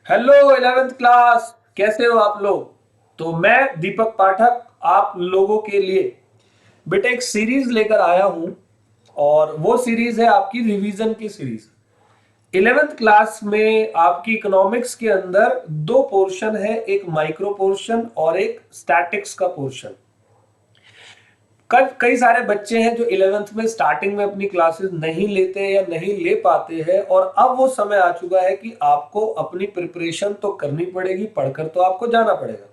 Hello 11th class, कैसे हो आप लोग। तो मैं दीपक पाठक आप लोगों के लिए बेटा एक सीरीज लेकर आया हूं और वो सीरीज है आपकी रिवीजन की सीरीज। 11th क्लास में आपकी इकोनॉमिक्स के अंदर दो पोर्शन है, एक माइक्रो पोर्शन और एक स्टैटिक्स का पोर्शन। कई सारे बच्चे हैं जो 11th में स्टार्टिंग में अपनी क्लासेस नहीं लेते या नहीं ले पाते हैं और अब वो समय आ चुका है कि आपको अपनी प्रिपरेशन तो करनी पड़ेगी, पढ़कर तो आपको जाना पड़ेगा।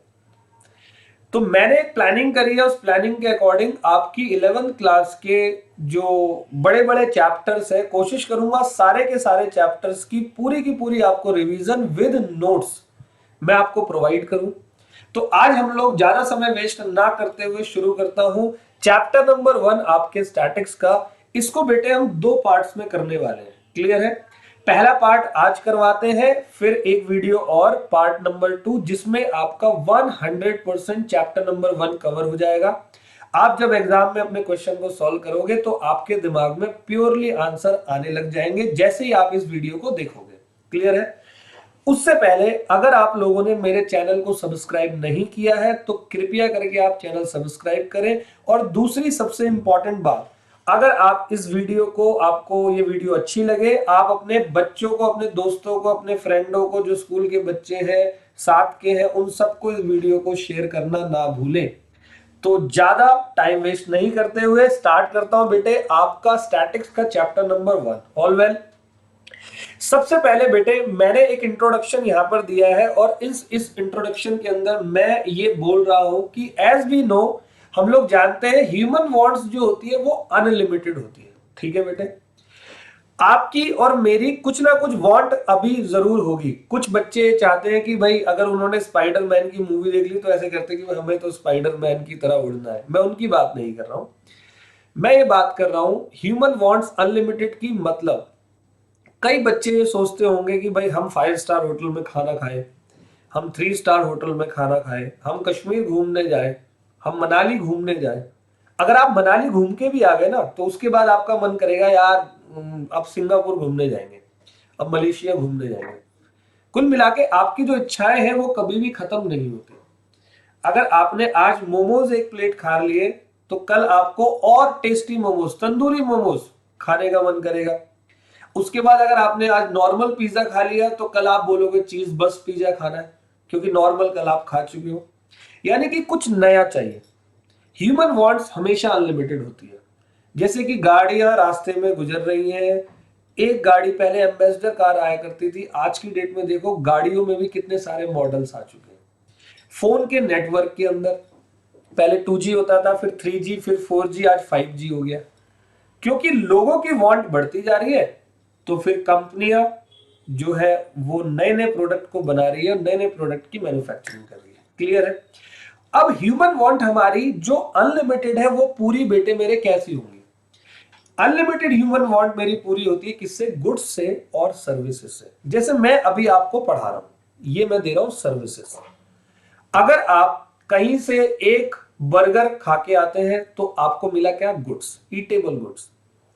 तो मैंने एक प्लानिंग करी है, उस प्लानिंग के अकॉर्डिंग आपकी 11th क्लास के जो बड़े बड़े चैप्टर्स है, कोशिश करूंगा सारे के सारे चैप्टर्स की पूरी आपको रिवीजन विद नोट्स मैं आपको प्रोवाइड करूं। तो आज हम लोग ज्यादा समय वेस्ट ना करते हुए शुरू करता हूं चैप्टर नंबर 1 आपके स्टैटिक्स का। इसको बेटे हम दो पार्ट्स में करने वाले हैं, क्लियर है। पहला पार्ट आज करवाते हैं, फिर एक वीडियो और पार्ट नंबर 2 जिसमें आपका 100% चैप्टर नंबर 1 कवर हो जाएगा। आप जब एग्जाम में अपने क्वेश्चन को सॉल्व करोगे तो आपके दिमाग में प्योरली आंसर आने लग जाएंगे जैसे ही आप इस वीडियो को देखोगे, क्लियर है। उससे पहले अगर आप लोगों ने मेरे चैनल को सब्सक्राइब नहीं किया है तो कृपया करके आप चैनल सब्सक्राइब करें। और दूसरी सबसे इंपॉर्टेंट बात, अगर आप इस वीडियो को, आपको ये वीडियो अच्छी लगे, आप अपने बच्चों को, अपने दोस्तों को, अपने फ्रेंडों को जो स्कूल के बच्चे हैं, साथ के हैं, उन सबको इस वीडियो को शेयर करना ना भूलें। तो ज्यादा टाइम वेस्ट नहीं करते हुए स्टार्ट करता हूं बेटे आपका स्टैटिक्स का चैप्टर नंबर 1। ऑल वेल, सबसे पहले बेटे मैंने एक इंट्रोडक्शन यहां पर दिया है और इस इंट्रोडक्शन के अंदर मैं ये बोल रहा हूं कि एज वी नो, हम लोग जानते हैं ह्यूमन वांट्स जो होती है वो अनलिमिटेड होती है, ठीक है बेटे। आपकी और मेरी कुछ ना कुछ वांट अभी जरूर होगी। कुछ बच्चे चाहते हैं कि भाई अगर उन्होंने स्पाइडरमैन की मूवी देख ली तो ऐसे करते हैं कि हमें तो स्पाइडरमैन की तरह उड़ना है। मैं उनकी बात नहीं कर रहा हूं, मैं ये बात कर रहा हूं ह्यूमन वांट्स अनलिमिटेड की। मतलब कई बच्चे ये सोचते होंगे कि भाई हम 5 स्टार होटल में खाना खाएं, हम 3 स्टार होटल में खाना खाएं, हम कश्मीर घूमने जाएं, हम मनाली घूमने जाएं। अगर आप मनाली घूम के भी आ गए ना तो उसके बाद आपका मन करेगा यार अब सिंगापुर घूमने जाएंगे, अब मलेशिया घूमने जाएंगे। कुल मिला के आपकी जो इच्छाएं हैं वो कभी भी खत्म नहीं होती। अगर आपने आज मोमोज एक प्लेट खा लिए तो कल आपको और टेस्टी मोमोज, तंदूरी मोमोज खाने का मन करेगा। उसके बाद अगर आपने आज नॉर्मल पिज्जा खा लिया तो कल आप बोलोगे चीज बस पिज्जा खाना है, क्योंकि नॉर्मल कल आप खा चुके हो। यानी कि कुछ नया चाहिए। ह्यूमन वांट्स हमेशा अनलिमिटेड होती है। जैसे कि गाड़ियां रास्ते में गुजर रही हैं, एक गाड़ी पहले एम्बेसडर कार आया करती थी, आज की डेट में देखो गाड़ियों में भी कितने सारे मॉडल्स आ चुके हैं। फोन के नेटवर्क के अंदर पहले 2G होता था, फिर 3G, फिर 4G, आज 5G हो गया। क्योंकि लोगों की वांट बढ़ती जा रही है तो फिर कंपनियां जो है वो नए नए प्रोडक्ट को बना रही है, नए नए प्रोडक्ट की मैन्युफैक्चरिंग कर रही है, क्लियर है। अब ह्यूमन वांट हमारी जो अनलिमिटेड है वो पूरी बेटे मेरे कैसी होंगी। अनलिमिटेड ह्यूमन वांट मेरी पूरी होती है किससे? गुड्स से और सर्विसेज से। जैसे मैं अभी आपको पढ़ा रहा हूं, ये मैं दे रहा हूं सर्विसेज। अगर आप कहीं से एक बर्गर खा के आते हैं तो आपको मिला क्या? गुड्स, ईटेबल गुड्स,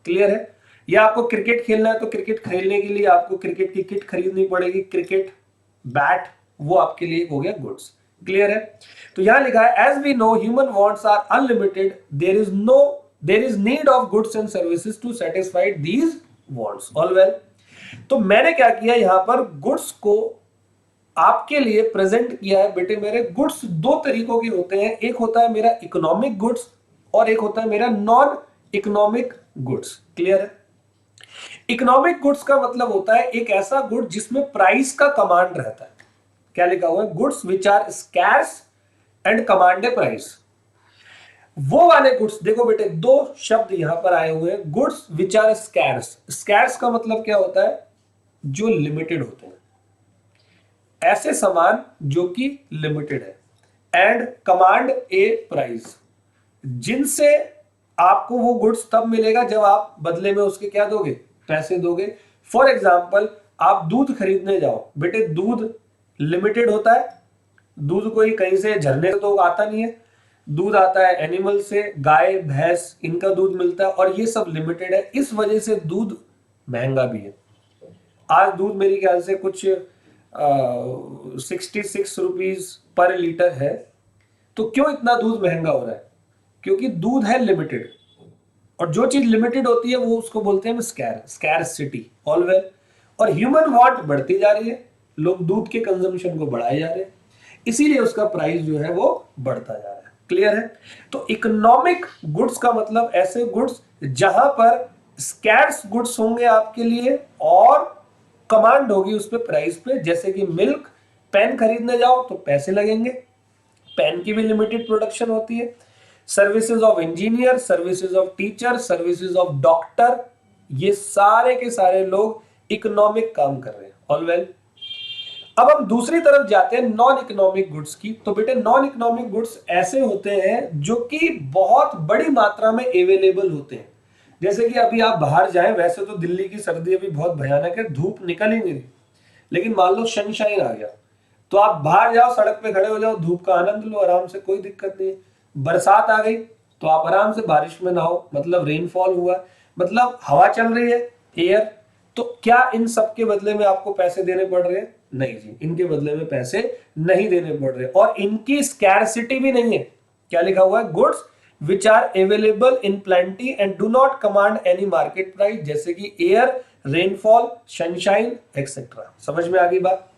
क्लियर है। या आपको क्रिकेट खेलना है तो क्रिकेट खेलने के लिए आपको क्रिकेट की किट खरीदनी पड़ेगी, क्रिकेट बैट, वो आपके लिए हो गया गुड्स, क्लियर है। तो यहां लिखा है as we know human wants are unlimited, there is need of goods and services to satisfy these wants. All well, तो मैंने क्या किया यहां पर गुड्स को आपके लिए प्रेजेंट किया है। बेटे मेरे गुड्स दो तरीकों के होते हैं, एक होता है मेरा इकोनॉमिक गुड्स और एक होता है मेरा नॉन इकोनॉमिक गुड्स, क्लियर है। इकोनॉमिक गुड्स का मतलब होता है एक ऐसा गुड जिसमें प्राइस का कमांड रहता है। क्या लिखा हुआ है? Goods which are scarce and command a price. वो वाले गुड्स, देखो बेटे दो शब्द यहां पर आए हुए हैं, goods which are scarce. Scarce का मतलब क्या होता है? जो लिमिटेड होते हैं, ऐसे सामान जो कि लिमिटेड है। एंड कमांड ए प्राइस, जिनसे आपको वो गुड्स तब मिलेगा जब आप बदले में उसके क्या दोगे? पैसे दोगे। फॉर एग्जाम्पल, आप दूध खरीदने जाओ, बेटे दूध लिमिटेड होता है। दूध कोई कहीं से झरने से तो आता नहीं है, दूध आता है एनिमल से, गाय भैंस इनका दूध मिलता है और ये सब लिमिटेड है। इस वजह से दूध महंगा भी है। आज दूध मेरे ख्याल से कुछ ₹66 पर लीटर है। तो क्यों इतना दूध महंगा हो रहा है? क्योंकि दूध है लिमिटेड, और जो चीज लिमिटेड होती है वो उसको बोलते हैं स्कैरसिटी। All well. और ह्यूमन वांट बढ़ती जा रही है, लोग दूध के कंजम्पशन को बढ़ाए जा रहे हैं, इसीलिए उसका प्राइस जो है वो बढ़ता जा रहा है। क्लियर है? तो इकोनॉमिक गुड्स का मतलब ऐसे गुड्स जहां पर स्कैर्स गुड्स होंगे आपके लिए और कमांड होगी उस पे प्राइस पे। जैसे कि मिल्क, पेन खरीदने जाओ तो पैसे लगेंगे, पेन की भी लिमिटेड प्रोडक्शन होती है। Services of engineer, services of teacher, services of doctor, ये सारे के सारे लोग इकोनॉमिक काम कर रहे हैं। All well. अब हम दूसरी तरफ जाते हैं नॉन इकोनॉमिक गुड्स की। तो बेटे नॉन इकोनॉमिक गुड्स ऐसे होते हैं जो कि बहुत बड़ी मात्रा में अवेलेबल होते हैं। जैसे कि अभी आप बाहर जाएं, वैसे तो दिल्ली की सर्दी अभी बहुत भयानक है, धूप निकल ही नहीं रही, लेकिन मान लो सनशाइन आ गया तो आप बाहर जाओ, सड़क पे खड़े हो जाओ, धूप का आनंद लो आराम से, कोई दिक्कत नहीं है। बरसात आ गई तो आप आराम से बारिश में नहाओ, मतलब रेनफॉल हुआ, मतलब हवा चल रही है, एयर। तो क्या इन सब के बदले में आपको पैसे देने पड़ रहे हैं? नहीं जी, इनके बदले में पैसे नहीं देने पड़ रहे, और इनकी स्कैरसिटी भी नहीं है। क्या लिखा हुआ है? Goods which are available in plenty and do not command any market price, जैसे कि एयर, रेनफॉल, सनशाइन एक्सेट्रा। समझ में आ गई बात?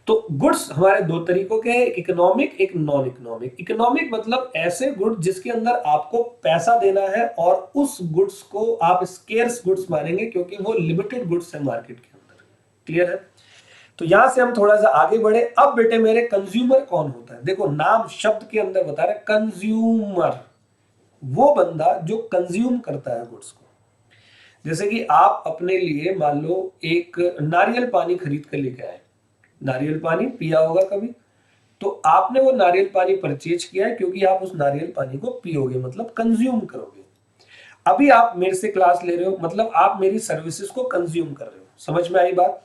तो गुड्स हमारे दो तरीकों के हैं, इकोनॉमिक, एक नॉन इकोनॉमिक। इकोनॉमिक मतलब ऐसे गुड्स जिसके अंदर आपको पैसा देना है और उस गुड्स को आप स्केर्स गुड्स मानेंगे क्योंकि वो लिमिटेड गुड्स है मार्केट के अंदर। क्लियर है? तो यहां से हम थोड़ा सा आगे बढ़े। अब बेटे मेरे कंज्यूमर कौन होता है? देखो नाम शब्द के अंदर बता रहे कंज्यूमर, वो बंदा जो कंज्यूम करता है गुड्स को। जैसे कि आप अपने लिए मान लो एक नारियल पानी खरीद कर लेके आए, नारियल पानी पिया होगा कभी, तो आपने वो नारियल पानी परचेज किया है क्योंकि आप उस नारियल पानी को पियोगे, मतलब कंज्यूम करोगे। अभी आप मेरे से क्लास ले रहे हो, मतलब आप मेरी सर्विसेज को कंज्यूम कर रहे हो। समझ में आई बात?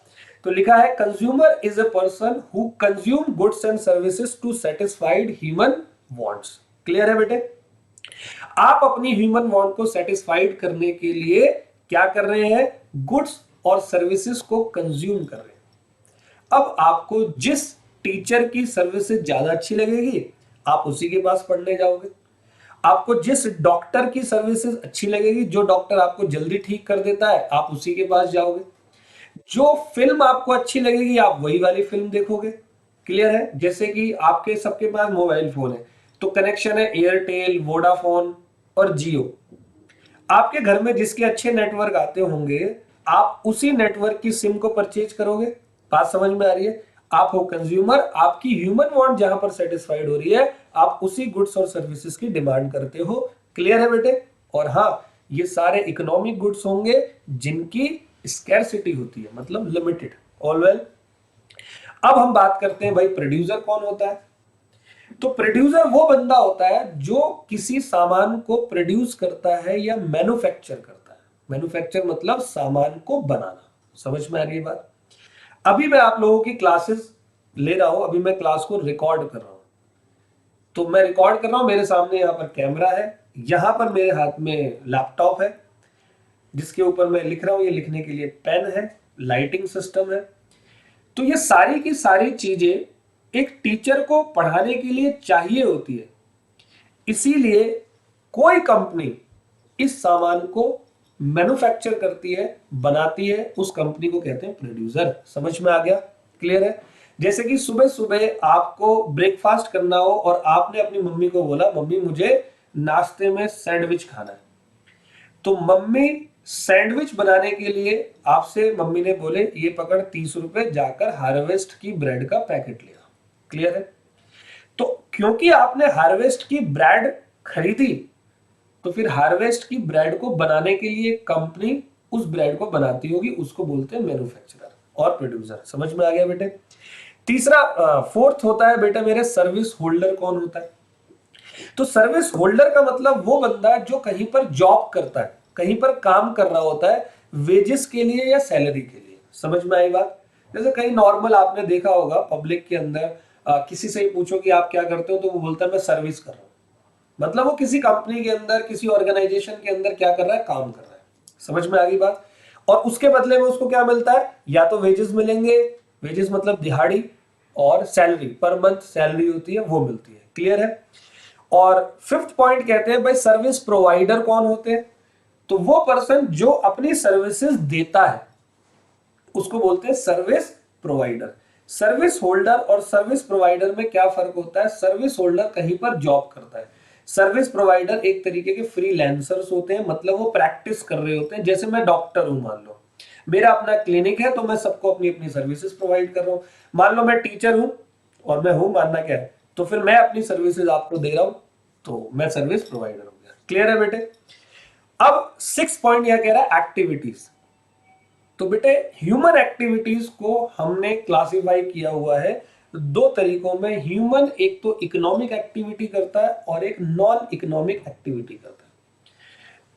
तो लिखा है consumer is a person who consume goods and services to satisfied human wants. Clear है बेटे? आप अपनी ह्यूमन वांट को सेटिस्फाइड करने के लिए क्या कर रहे हैं? गुड्स और सर्विसेज को कंज्यूम कर रहे हैं। अब आपको जिस टीचर की सर्विसेज ज्यादा अच्छी लगेगी आप उसी के पास पढ़ने जाओगे। आपको जिस डॉक्टर की सर्विसेज अच्छी लगेगी, जो डॉक्टर आपको जल्दी ठीक कर देता है, आप उसी के पास जाओगे। जो फिल्म आपको अच्छी लगेगी आप वही वाली फिल्म देखोगे। क्लियर है? जैसे कि आपके सबके पास मोबाइल फोन है तो कनेक्शन है एयरटेल, वोडाफोन और जियो। आपके घर में जिसके अच्छे नेटवर्क आते होंगे आप उसी नेटवर्क की सिम को परचेज करोगे। बात समझ में आ रही है? आप हो कंज्यूमर, आपकी ह्यूमन वांट जहां पर सेटिस्फाइड हो रही है आप उसी गुड्स और सर्विसेज की डिमांड करते हो। क्लियर है बेटे? और हाँ, ये सारे इकोनॉमिक गुड्स होंगे जिनकी स्कैरसिटी होती है, मतलब लिमिटेड। All well. अब हम बात करते हैं भाई प्रोड्यूसर कौन होता है। तो प्रोड्यूसर वो बंदा होता है जो किसी सामान को प्रोड्यूस करता है या मैन्युफैक्चर करता है। मैन्युफैक्चर मतलब सामान को बनाना। समझ में आ रही है बात? अभी मैं आप लोगों की क्लासेस ले रहा हूं, अभी मैं क्लास को रिकॉर्ड कर रहा हूं। तो मैं रिकॉर्ड कर रहा हूं, मेरे सामने यहां पर कैमरा है, यहां पर मेरे हाथ में लैपटॉप है जिसके ऊपर मैं लिख रहा हूं, ये लिखने के लिए पेन है, लाइटिंग सिस्टम है। तो ये सारी की सारी चीजें एक टीचर को पढ़ाने के लिए चाहिए होती है, इसीलिए कोई कंपनी इस सामान को मैन्युफैक्चर करती है, बनाती है, उस कंपनी को कहते हैं प्रोड्यूसर। समझ में आ गया? क्लियर है? जैसे कि सुबह सुबह आपको ब्रेकफास्ट करना हो और आपने अपनी मम्मी को बोला मम्मी मुझे नाश्ते में सैंडविच खाना है, तो मम्मी सैंडविच बनाने के लिए आपसे मम्मी ने बोले ये पकड़ 30 रुपए, जाकर हार्वेस्ट की ब्रेड का पैकेट ले आ। क्लियर है? तो क्योंकि आपने हार्वेस्ट की ब्रेड खरीदी तो फिर हार्वेस्ट की ब्रेड को बनाने के लिए कंपनी उस ब्रेड को बनाती होगी, उसको बोलते हैं मैन्युफैक्चरर और प्रोड्यूसर। समझ में आ गया बेटे? तीसरा फोर्थ होता है बेटा मेरे सर्विस होल्डर कौन होता है। तो सर्विस होल्डर का मतलब वो बंदा जो कहीं पर जॉब करता है, कहीं पर काम कर रहा होता है वेजेस के लिए या सैलरी के लिए। समझ में आई बात? जैसे कहीं नॉर्मल आपने देखा होगा पब्लिक के अंदर किसी से ही पूछो कि आप क्या करते हो तो वो बोलता है मैं सर्विस कर रहा हूं, मतलब वो किसी कंपनी के अंदर, किसी ऑर्गेनाइजेशन के अंदर क्या कर रहा है? काम कर रहा है। समझ में आ गई बात? और उसके बदले में उसको क्या मिलता है? या तो वेजेस मिलेंगे वेजेस मतलब दिहाड़ी, और सैलरी पर मंथ सैलरी होती है वो मिलती है। क्लियर है। और फिफ्थ पॉइंट कहते हैं भाई सर्विस प्रोवाइडर कौन होते हैं, तो वो पर्सन जो अपनी सर्विसेज देता है उसको बोलते हैं सर्विस प्रोवाइडर। सर्विस होल्डर और सर्विस प्रोवाइडर में क्या फर्क होता है, सर्विस होल्डर कहीं पर जॉब करता है, सर्विस प्रोवाइडर एक तरीके के फ्रीलांसर्स होते हैं, मतलब वो प्रैक्टिस कर रहे होते हैं। जैसे मैं डॉक्टर हूं, मान लो मेरा अपना क्लिनिक है तो मैं सबको अपनी अपनी सर्विसेज प्रोवाइड कर रहा हूं। मान लो मैं टीचर हूं और मैं हूं मानना क्या है, तो फिर मैं अपनी सर्विसेज आपको दे रहा हूं, तो मैं सर्विस प्रोवाइडर हो गया। क्लियर है बेटे। अब सिक्स पॉइंट यह कह रहा है एक्टिविटीज। तो बेटे ह्यूमन एक्टिविटीज को हमने क्लासिफाई किया हुआ है दो तरीकों में। ह्यूमन एक तो इकोनॉमिक एक्टिविटी करता है और एक नॉन इकोनॉमिक एक्टिविटी करता है।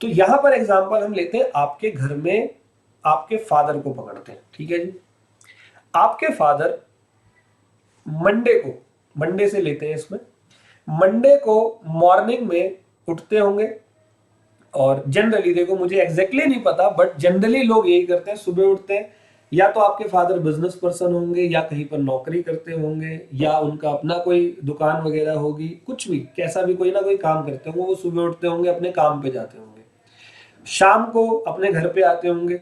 तो यहां पर एग्जांपल हम लेते हैं, आपके घर में आपके फादर को पकड़ते हैं, ठीक है जी। आपके फादर मंडे को, मंडे से लेते हैं इसमें, मंडे को मॉर्निंग में उठते होंगे, और जनरली देखो मुझे एग्जैक्टली नहीं पता बट जनरली लोग यही करते हैं, सुबह उठते हैं, या तो आपके फादर बिजनेस पर्सन होंगे या कहीं पर नौकरी करते होंगे या उनका अपना कोई दुकान वगैरह होगी, कुछ भी कैसा भी कोई ना कोई काम करते होंगे, वो सुबह उठते होंगे अपने काम पे जाते होंगे, शाम को अपने घर पे आते होंगे,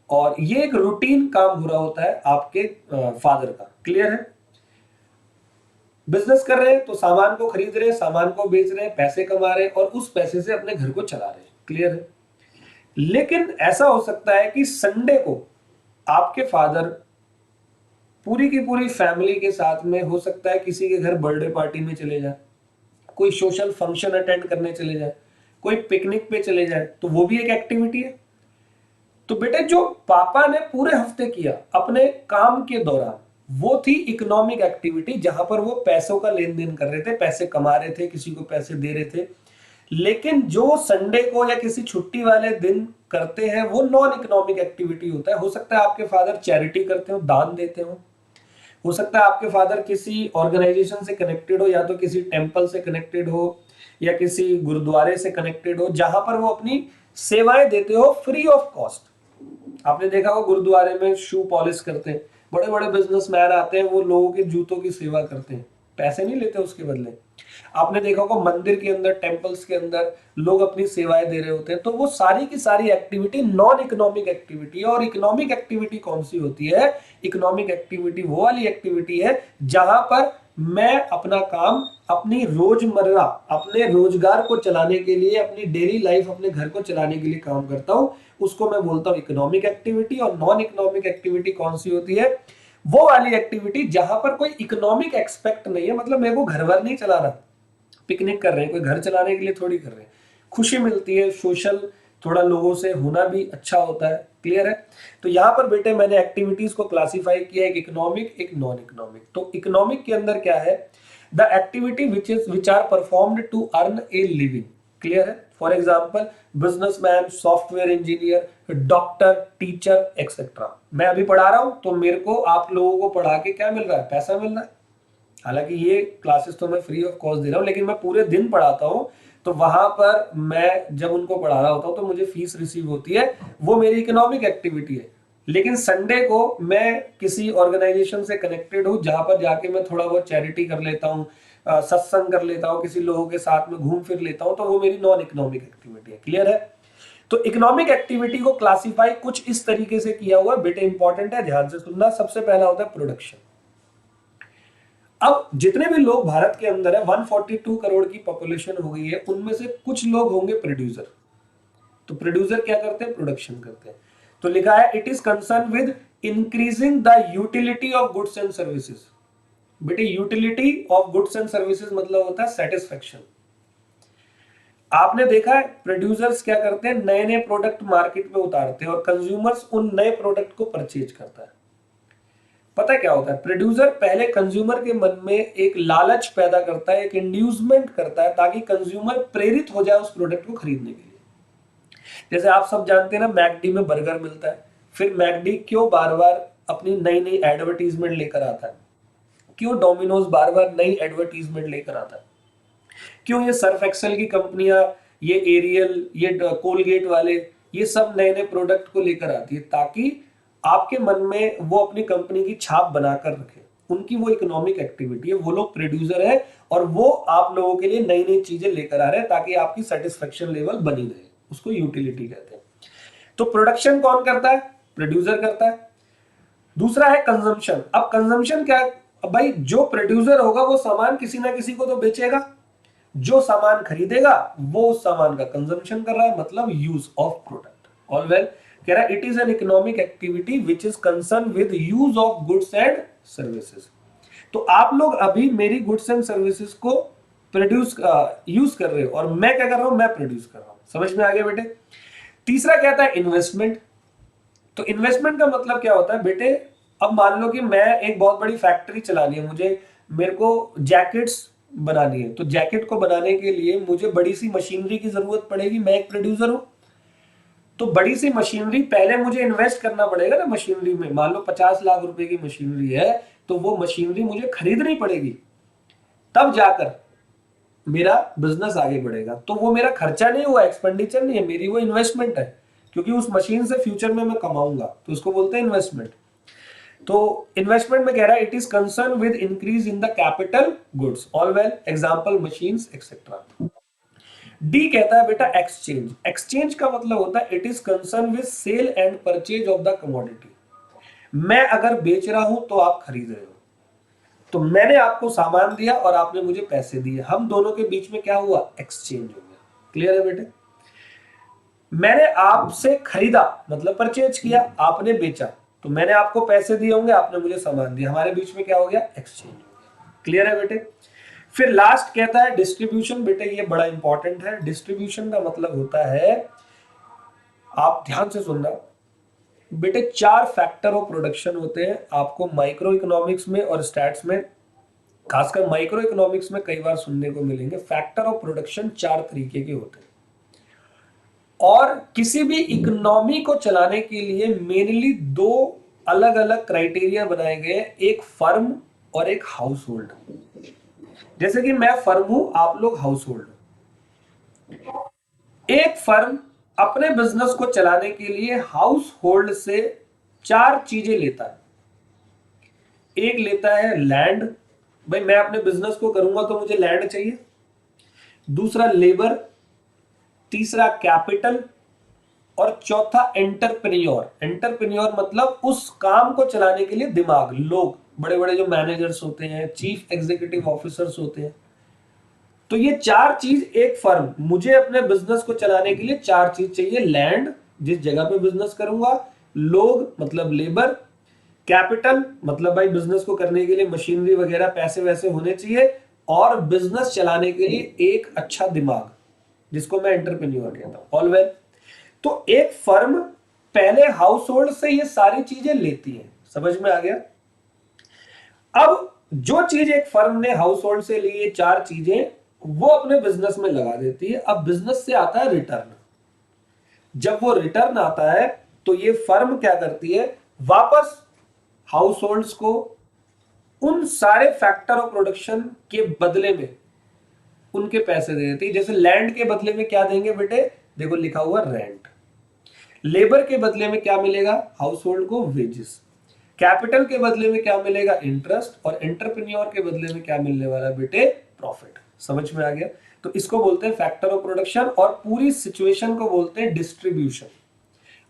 और ये एक रूटीन काम हो रहा होता है आपके फादर का। क्लियर है। बिजनेस कर रहे हैं तो सामान को खरीद रहे हैं, सामान को बेच रहे हैं, पैसे कमा रहे हैं और उस पैसे से अपने घर को चला रहे हैं। क्लियर है। लेकिन ऐसा हो सकता है कि संडे को आपके फादर पूरी की पूरी फैमिली के साथ में, हो सकता है किसी के घर बर्थडे पार्टी में चले जाए, कोई सोशल फंक्शन अटेंड करने चले जाए, कोई पिकनिक पे चले जाए, तो वो भी एक एक्टिविटी है। तो बेटे जो पापा ने पूरे हफ्ते किया अपने काम के दौरान, वो थी इकोनॉमिक एक्टिविटी, जहां पर वो पैसों का लेन देन कर रहे थे, पैसे कमा रहे थे, किसी को पैसे दे रहे थे। लेकिन जो संडे को या किसी छुट्टी वाले दिन करते हैं वो नॉन इकोनॉमिक एक्टिविटी होता है। हो सकता है आपके फादर चैरिटी करते हो, दान देते हो सकता है आपके फादर किसी ऑर्गेनाइजेशन से कनेक्टेड हो, या तो किसी टेंपल से कनेक्टेड हो या किसी गुरुद्वारे से कनेक्टेड हो, जहां पर वो अपनी सेवाएं देते हो फ्री ऑफ कॉस्ट। आपने देखा हो गुरुद्वारे में शू पॉलिश करते हैं, बड़े बड़े बिजनेसमैन आते हैं, वो लोगों के जूतों की सेवा करते हैं, पैसे नहीं लेते उसके बदले। आपने देखा होगा मंदिर के अंदर, टेंपल्स के अंदर लोग अपनी सेवाएं दे रहे होते हैं। तो वो सारी की सारी एक्टिविटी नॉन इकोनॉमिक एक्टिविटी है। और इकोनॉमिक एक्टिविटी कौन सी होती है, इकोनॉमिक एक्टिविटी वो वाली एक्टिविटी है जहां पर मैं अपना काम, अपनी रोजमर्रा, अपने रोजगार को चलाने के लिए, अपनी डेली लाइफ, अपने घर को चलाने के लिए काम करता हूं, उसको मैं बोलता हूं इकोनॉमिक एक्टिविटी। और नॉन इकोनॉमिक एक्टिविटी कौन सी होती है, वो वाली एक्टिविटी जहां पर कोई इकोनॉमिक एक्सपेक्ट नहीं है, मतलब मेरे को घर भर नहीं चला रहा, पिकनिक कर रहे हैं, कोई घर चलाने के लिए थोड़ी कर रहे हैं, खुशी मिलती है, सोशल थोड़ा लोगों से होना भी अच्छा होता है। क्लियर है। तो यहां पर बेटे मैंने एक्टिविटीज को क्लासिफाई किया, एक इकोनॉमिक एक नॉन इकोनॉमिक। तो इकोनॉमिक के अंदर क्या है, the activity which are performed to earn a living. Clear है। For example businessman, software engineer, doctor, teacher etcetera. मैं अभी पढ़ा रहा हूं तो मेरे को आप लोगों को पढ़ा के क्या मिल रहा है, पैसा मिल रहा है। हालांकि ये क्लासेस तो मैं फ्री ऑफ कॉस्ट दे रहा हूँ, लेकिन मैं पूरे दिन पढ़ाता हूँ, तो वहां पर मैं जब उनको पढ़ा रहा होता हूँ तो मुझे फीस रिसीव होती है, वो मेरी इकोनॉमिक एक्टिविटी है। लेकिन संडे को मैं किसी ऑर्गेनाइजेशन से कनेक्टेड हूँ, जहां पर जाके मैं थोड़ा बहुत चैरिटी कर लेता हूँ, सत्संग कर लेता हूँ, किसी लोगों के साथ में घूम फिर लेता हूँ, तो वो मेरी नॉन इकोनॉमिक एक्टिविटी है। क्लियर है। तो इकोनॉमिक एक्टिविटी को क्लासिफाई कुछ इस तरीके से किया हुआ है बेटे, इंपॉर्टेंट है, ध्यान से सुनना। सबसे पहला होता है प्रोडक्शन। अब जितने भी लोग भारत के अंदर है, 142 करोड़ की पॉपुलेशन हो गई है, उनमें से कुछ लोग होंगे प्रोड्यूसर। तो प्रोड्यूसर क्या करते हैं, प्रोडक्शन करते हैं। तो लिखा है it is concern with increasing the utility of goods and services. बेटे utility of goods and services मतलब होता है सेटिस्फेक्शन। आपने देखा है प्रोड्यूसर्स क्या करते हैं, नए नए प्रोडक्ट मार्केट में उतारते हैं और कंज्यूमर्स उन नए प्रोडक्ट को परचेज करता है। पता क्या होता है, प्रोड्यूसर पहले कंज्यूमर के मन में एक लालच पैदा करता है, एक इंड्यूसमेंट करता है, ताकि कंज्यूमर प्रेरित हो जाए उस प्रोडक्ट को खरीदने के लिए। जैसे आप सब जानते हैं ना, मैकडी में बर्गर मिलता है, फिर मैकडी क्यों बार बार अपनी नई नई एडवर्टीजमेंट लेकर आता है, क्यों डोमिनोज बार बार नई एडवर्टीजमेंट लेकर आता है, क्यों ये सर्फ एक्सेल की कंपनियां, ये एरियल, ये कोलगेट वाले, ये सब नए नए प्रोडक्ट को लेकर आती है, ताकि आपके मन में वो अपनी कंपनी की छाप बनाकर रखे, उनकी वो इकोनॉमिक एक्टिविटी है, वो लोग प्रोड्यूसर है और वो आप लोगों के लिए नई नई चीजें लेकर आ रहे हैं ताकि आपकी सेटिस्फेक्शन लेवल बनी रहे, उसको यूटिलिटी कहते हैं। तो प्रोडक्शन कौन करता है? प्रोड्यूसर करता है। दूसरा है कंजम्पशन। अब कंजम्पशन क्या है? अब भाई जो प्रोड्यूसर होगा वो सामान किसी ना किसी को तो बेचेगा, जो सामान खरीदेगा वो उस सामान का कंजम्पशन कर रहा है, मतलब use of product. All well, कह रहा है it is an economic activity which is concern with use of goods and services. तो आप लोग अभी मेरी गुड्स एंड सर्विसेज को प्रोड्यूस यूज कर रहे हो और मैं क्या कर रहा हूं? मैं प्रोड्यूस कर रहा हूं। समझ में आ गया बेटे? तीसरा कहता है इन्वेस्टमेंट। तो इन्वेस्टमेंट का मतलब क्या होता है बेटे? अब मान लो कि मैं एक बहुत बड़ी फैक्ट्री चलानी है, मेरे को जैकेट्स बनानी है, तो जैकेट को बनाने के लिए मुझे बड़ी सी मशीनरी की जरूरत पड़ेगी। मैं एक प्रोड्यूसर हूं, तो बड़ी सी मशीनरी पहले मुझे इन्वेस्ट करना पड़ेगा ना मशीनरी में। मान लो 50 लाख रुपए की मशीनरी है, तो वो मशीनरी मुझे खरीदनी पड़ेगी, तब जाकर मेरा बिजनेस आगे बढ़ेगा। तो वो मेरा खर्चा नहीं हुआ, एक्सपेंडिचर नहीं है, मेरी वो इन्वेस्टमेंट है, क्योंकि उस मशीन से फ्यूचर में मैं कमाऊंगा, तो उसको बोलते हैं इन्वेस्टमेंट। तो इन्वेस्टमेंट में कह रहा है it is concern with increase in the capital goods. All well, example machines et cetera. D कहता है बेटा एक्सचेंज। एक्सचेंज का मतलब होता है it is concern with sale and purchase of the commodity. मैं अगर बेच रहा हूं तो आप खरीद रहे हो, तो मैंने आपको सामान दिया और आपने मुझे पैसे दिए, हम दोनों के बीच में क्या हुआ? एक्सचेंज हो गया। क्लियर है बेटे? मैंने आपसे खरीदा मतलब परचेज किया, आपने बेचा, तो मैंने आपको पैसे दिए होंगे, आपने मुझे सामान दिया, हमारे बीच में क्या हो गया? एक्सचेंज हो गया। क्लियर है बेटे? फिर लास्ट कहता है डिस्ट्रीब्यूशन। बेटे ये बड़ा इंपॉर्टेंट है। डिस्ट्रीब्यूशन का मतलब होता है, आप ध्यान से सुनना बेटे, 4 फैक्टर ऑफ प्रोडक्शन होते हैं आपको माइक्रो इकोनॉमिक्स में और स्टैट्स में, खासकर माइक्रो इकोनॉमिक्स में कई बार सुनने को मिलेंगे। फैक्टर ऑफ प्रोडक्शन 4 तरीके के होते हैं और किसी भी इकोनॉमी को चलाने के लिए मेनली 2 अलग अलग क्राइटेरिया बनाए गए, एक फर्म और एक हाउस होल्ड। जैसे कि मैं फर्म हूं, आप लोग हाउस होल्ड। एक फर्म अपने बिजनेस को चलाने के लिए हाउस होल्ड से 4 चीजें लेता है। एक लेता है लैंड, भाई मैं अपने बिजनेस को करूंगा तो मुझे लैंड चाहिए। दूसरा लेबर, तीसरा कैपिटल और चौथा एंटरप्रेन्योर। एंटरप्रेन्योर मतलब उस काम को चलाने के लिए दिमाग, लोग, बड़े बड़े जो मैनेजर्स होते हैं, चीफ एग्जीक्यूटिव ऑफिसर्स होते हैं। तो ये 4 चीज एक फर्म, मुझे अपने बिजनेस को चलाने के लिए 4 चीज चाहिए। लैंड, जिस जगह पे बिजनेस करूंगा, लोग मतलब लेबर, कैपिटल मतलब भाई बिजनेस को करने के लिए मशीनरी वगैरह पैसे वैसे होने चाहिए, और बिजनेस चलाने के लिए एक अच्छा दिमाग, जिसको मैं एंटरप्रेन्योर कहता हूं। ऑल वेल, तो एक फर्म पहले हाउस होल्ड से ये सारी चीजें लेती है। समझ में आ गया? अब जो चीज एक फर्म ने हाउस होल्ड से ली, ये 4 चीजें वो अपने बिजनेस में लगा देती है। अब बिजनेस से आता है रिटर्न। जब वो रिटर्न आता है तो ये फर्म क्या करती है? वापस हाउस होल्ड्स को उन सारे फैक्टर ऑफ प्रोडक्शन के बदले में उनके पैसे दे देती है। जैसे लैंड के बदले में क्या देंगे बेटे? देखो लिखा हुआ रेंट। लेबर के बदले में क्या मिलेगा? हाउस होल्ड को वेजेस। कैपिटल के बदले में क्या मिलेगा? इंटरेस्ट। और एंटरप्रेन्योर के बदले में क्या मिलने वाला बेटे? प्रॉफिट। समझ में आ गया? तो इसको बोलते हैं फैक्टर ऑफ प्रोडक्शन और पूरी सिचुएशन को बोलते हैं डिस्ट्रीब्यूशन।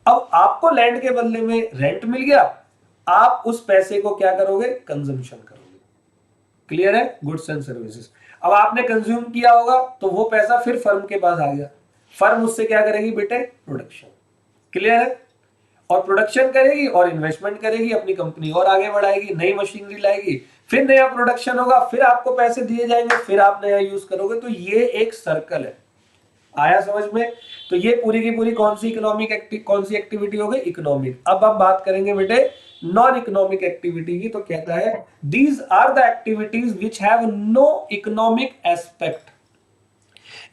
अब आपको लैंड के बदले में रेंट मिल गया, आप उस पैसे को क्या करोगे? कंजम्पशन करोगे। क्लियर है? Goods and services. अब आपने कंज्यूम किया होगा तो वो पैसा फिर फर्म के पास आ गया, फर्म उससे क्या करेगी बेटे? प्रोडक्शन। क्लियर है? और प्रोडक्शन करेगी और इन्वेस्टमेंट करेगी, अपनी कंपनी और आगे बढ़ाएगी, नई मशीनरी लाएगी, फिर नया प्रोडक्शन होगा, फिर आपको पैसे दिए जाएंगे, फिर आप नया यूज करोगे। तो ये एक सर्कल है। आया समझ में? तो ये पूरी की पूरी कौन सी एक्टिविटी हो गई? इकोनॉमिक। अब हम बात करेंगे बेटे नॉन इकोनॉमिक एक्टिविटी की। तो कहता है these are the activities which have no economic aspect.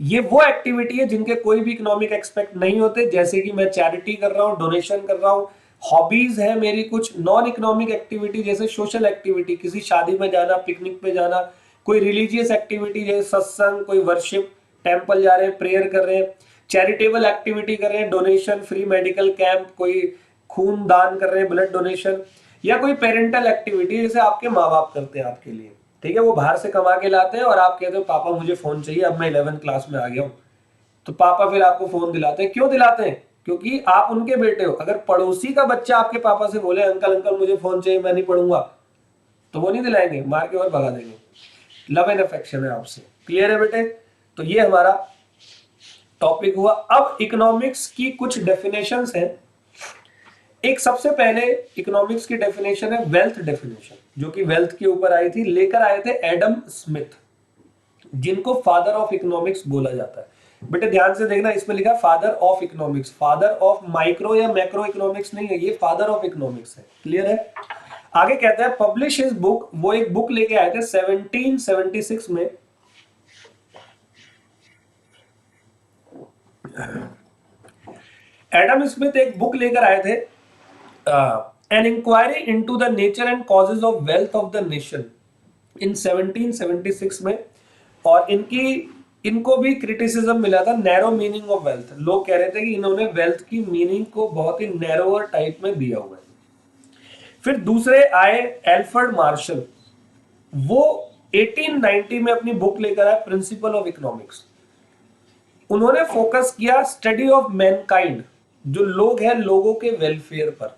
ये वो एक्टिविटी है जिनके कोई भी इकोनॉमिक एक्सपेक्ट नहीं होते, जैसे कि मैं चैरिटी कर रहा हूं, डोनेशन कर रहा हूं, हॉबीज है मेरी कुछ। नॉन इकोनॉमिक एक्टिविटी जैसे सोशल एक्टिविटी, किसी शादी में जाना, पिकनिक पे जाना, कोई रिलीजियस एक्टिविटी जैसे सत्संग, कोई वर्शिप, टेम्पल जा रहे हैं, प्रेयर कर रहे हैं, चैरिटेबल एक्टिविटी कर रहे हैं, डोनेशन, फ्री मेडिकल कैंप, कोई खून दान कर रहे हैं, ब्लड डोनेशन, या कोई पेरेंटल एक्टिविटी जैसे आपके माँ बाप करते हैं आपके लिए, ठीक है, वो बाहर से कमा के लाते हैं और आप कहते हो पापा मुझे फोन चाहिए, अब मैं 11th क्लास में आ गया हूँ, तो पापा फिर आपको फोन दिलाते हैं। क्यों दिलाते हैं? क्योंकि आप उनके बेटे हो। अगर पड़ोसी का बच्चा आपके पापा से बोले अंकल अंकल मुझे फोन चाहिए, मैं नहीं पढ़ूंगा, तो वो नहीं दिलाएंगे, मार के और भगा देंगे। लव एंड अफेक्शन है आपसे। क्लियर है बेटे? तो ये हमारा टॉपिक हुआ। अब इकोनॉमिक्स की कुछ डेफिनेशंस हैं। एक सबसे पहले इकोनॉमिक्स की डेफिनेशन है वेल्थ डेफिनेशन, जो कि वेल्थ के ऊपर आई थी, लेकर आए थे एडम स्मिथ, जिनको फादर ऑफ इकोनॉमिक्स बोला जाता है। बेटे ध्यान से देखना, इसमें लिखा father of economics, father of micro या मैक्रो इकोनॉमिक्स नहीं है, ये फादर ऑफ इकोनॉमिक्स है। क्लियर है? आगे कहते हैं पब्लिश हिज बुक, वो एक बुक लेके आए थे 1776 में। एडम स्मिथ एक बुक लेकर आए थे, an inquiry into the nature and causes of wealth of the nation in 1776 में। और इनको भी क्रिटिसिज्म मिला था, नैरो मीनिंग ऑफ वेल्थ। लोग कह रहे थे कि इन्होंने वेल्थ की मीनिंग को बहुत ही नैरोअर टाइप में दिया हुआ है। फिर दूसरे आए एल्फ्रेड मार्शल, वो 1890 में अपनी बुक लेकर आए प्रिंसिपल ऑफ इकोनॉमिक्स। उन्होंने फोकस किया स्टडी ऑफ मैनकाइंड, जो लोग हैं लोगों के वेलफेयर पर।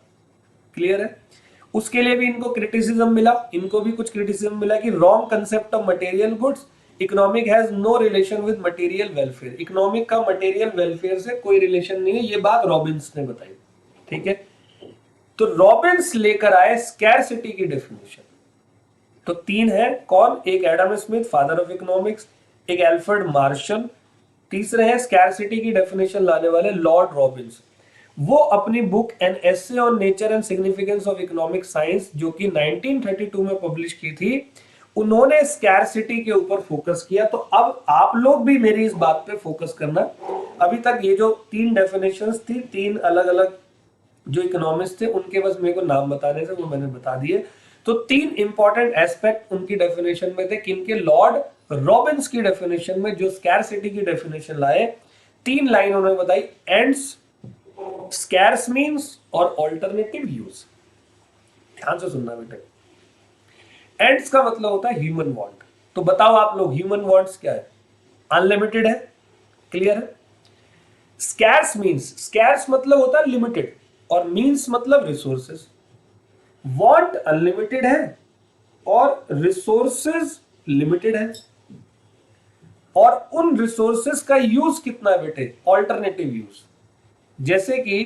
क्लियर है? उसके लिए भी इनको क्रिटिसिज्म मिला, इनको भी कुछ क्रिटिसिज्म मिला कि wrong concept of material goods, economic has no relation with material welfare. Economic का मटेरियल वेलफेयर से कोई रिलेशन नहीं है, ये बात रॉबिन्स ने बताई। ठीक है? तो रॉबिन्स लेकर आए स्कैरसिटी की डेफिनेशन। तो तीन है, कौन? एक Adam Smith father of economics, एक एल्फ्रेड मार्शल, तीसरे हैं स्कैरसिटी की डेफिनेशन लाने वाले लॉर्ड रॉबिन्स। वो अपनी book an essay on nature and significance of economic science, जो कि 1932 में पब्लिश की थी, उन्होंने स्कैरसिटी के ऊपर फोकस किया। तो अब आप लोग भी मेरी इस बात पे फोकस करना। अभी तक ये जो तीन डेफिनेशंस थी, तीन अलग अलग जो इकोनॉमिस्ट थे, उनके बस मेरे को नाम बताने थे, वो मैंने बता दिए। तो तीन इंपॉर्टेंट एस्पेक्ट उनकी डेफिनेशन में थे, किनके? लॉर्ड रॉबिन्स की डेफिनेशन में, जो स्कैरसिटी की डेफिनेशन लाए। तीन लाइन उन्होंने बताई, एंड्स, स्कैर्स मीन्स और ऑल्टरनेटिव यूज। ध्यान से सुनना बेटे। एंड्स का मतलब होता है ह्यूमन वांट। तो बताओ आप लोग, ह्यूमन वांट्स क्या है? अनलिमिटेड है। क्लियर है? स्कैर्स मीन्स, स्कैर्स मतलब होता है लिमिटेड, और मीन्स मतलब रिसोर्सेस। वांट अनलिमिटेड है और रिसोर्सेज लिमिटेड है। और उन रिसोर्सेज का यूज कितना है बेटे? Alternative use. जैसे कि